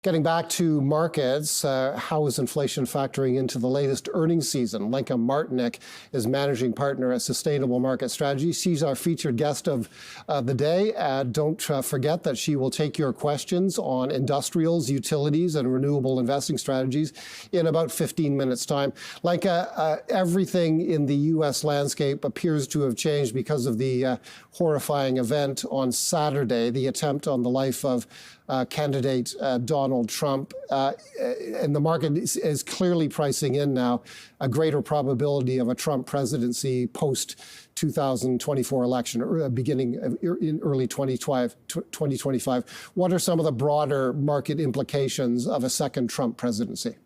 Getting back to markets, how is inflation factoring into the latest earnings season? Lenka Martinek is managing partner at Sustainable Market Strategy. She's our featured guest of the day. Don't forget that she will take your questions on industrials, utilities, and renewable investing strategies in about 15 minutes' time. Lenka, everything in the U.S. landscape appears to have changed because of the horrifying event on Saturday, the attempt on the life of candidate Donald Trump, and the market is clearly pricing in now a greater probability of a Trump presidency post-2024 election, beginning in early 2025. What are some of the broader market implications of a second Trump presidency?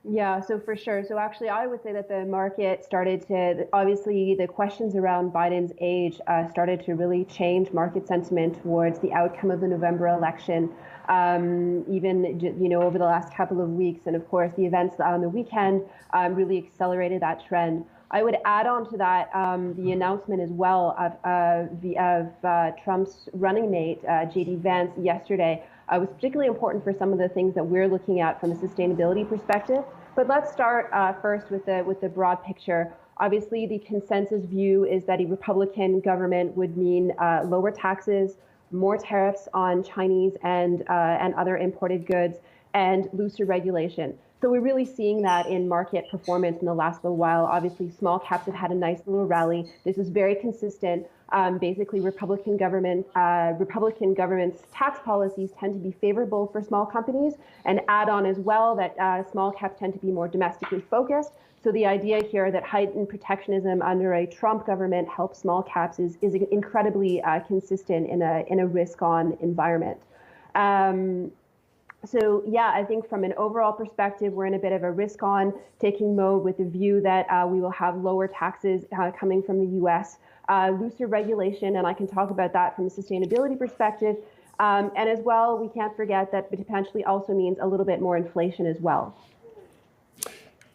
Yeah, so for sure. So actually, I would say that the market started to, obviously, the questions around Biden's age started to really change market sentiment towards the outcome of the November election, even, over the last couple of weeks. And of course, the events on the weekend really accelerated that trend. I would add on to that the announcement as well of Trump's running mate, J.D. Vance, yesterday. Was particularly important for some of the things that we're looking at from a sustainability perspective. But let's start first with the broad picture. Obviously, the consensus view is that a Republican government would mean lower taxes, more tariffs on Chinese and other imported goods, and looser regulation. So we're really seeing that in market performance in the last little while. Obviously, small caps have had a nice little rally. This is very consistent. Basically, Republican government's tax policies tend to be favorable for small companies, and add on as well that small caps tend to be more domestically focused. So the idea here that heightened protectionism under a Trump government helps small caps is incredibly consistent in a risk-on environment. So yeah, I think from an overall perspective, we're in a bit of a risk-on taking mode with the view that we will have lower taxes coming from the U.S., looser regulation, and I can talk about that from a sustainability perspective. And as well, we can't forget that it potentially also means a little bit more inflation as well.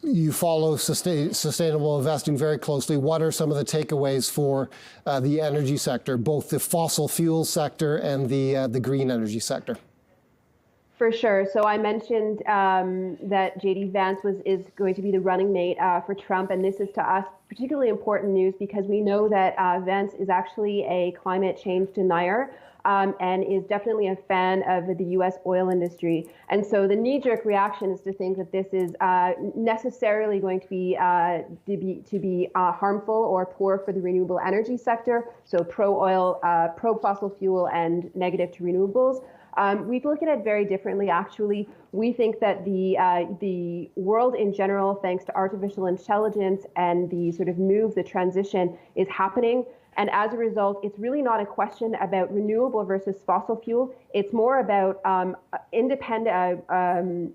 You follow sustainable investing very closely. What are some of the takeaways for the energy sector, both the fossil fuel sector and the green energy sector? For sure. So I mentioned that J.D. Vance is going to be the running mate for Trump, and this is to us particularly important news because we know that Vance is actually a climate change denier and is definitely a fan of the U.S. oil industry. And so the knee-jerk reaction is to think that this is necessarily going to be harmful or poor for the renewable energy sector. So pro-oil, pro-fossil fuel, and negative to renewables. We look at it very differently, actually. We think that the world in general, thanks to artificial intelligence and the sort of move, the transition is happening. And as a result, it's really not a question about renewable versus fossil fuel. It's more about independent,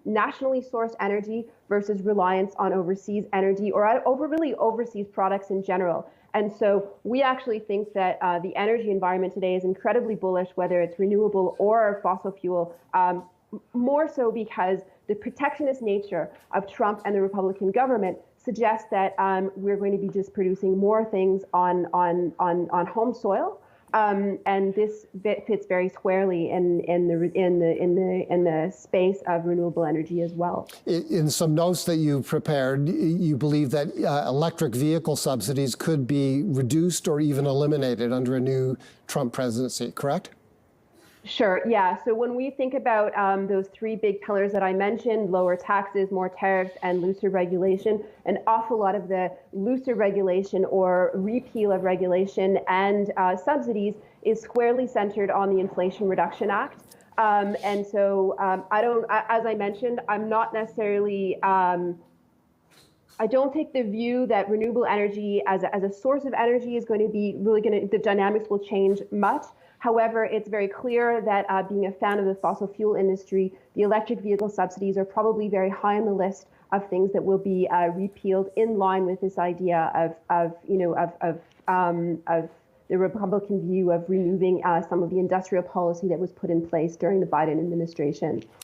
nationally sourced energy versus reliance on overseas energy or really overseas products in general. And so we actually think that the energy environment today is incredibly bullish, whether it's renewable or fossil fuel, more so because the protectionist nature of Trump and the Republican government suggests that we're going to be just producing more things on home soil. And this fits very squarely in the space of renewable energy as well. In some notes that you prepared, you believe that electric vehicle subsidies could be reduced or even eliminated under a new Trump presidency, correct? Sure. Yeah. So when we think about those three big pillars that I mentioned, lower taxes, more tariffs, and looser regulation, an awful lot of the looser regulation or repeal of regulation and subsidies is squarely centered on the Inflation Reduction Act. And so as I mentioned, I'm not necessarily, I don't take the view that renewable energy as a source of energy is going to be the dynamics will change much. However, it's very clear that being a fan of the fossil fuel industry, the electric vehicle subsidies are probably very high on the list of things that will be repealed in line with this idea of the Republican view of removing some of the industrial policy that was put in place during the Biden administration.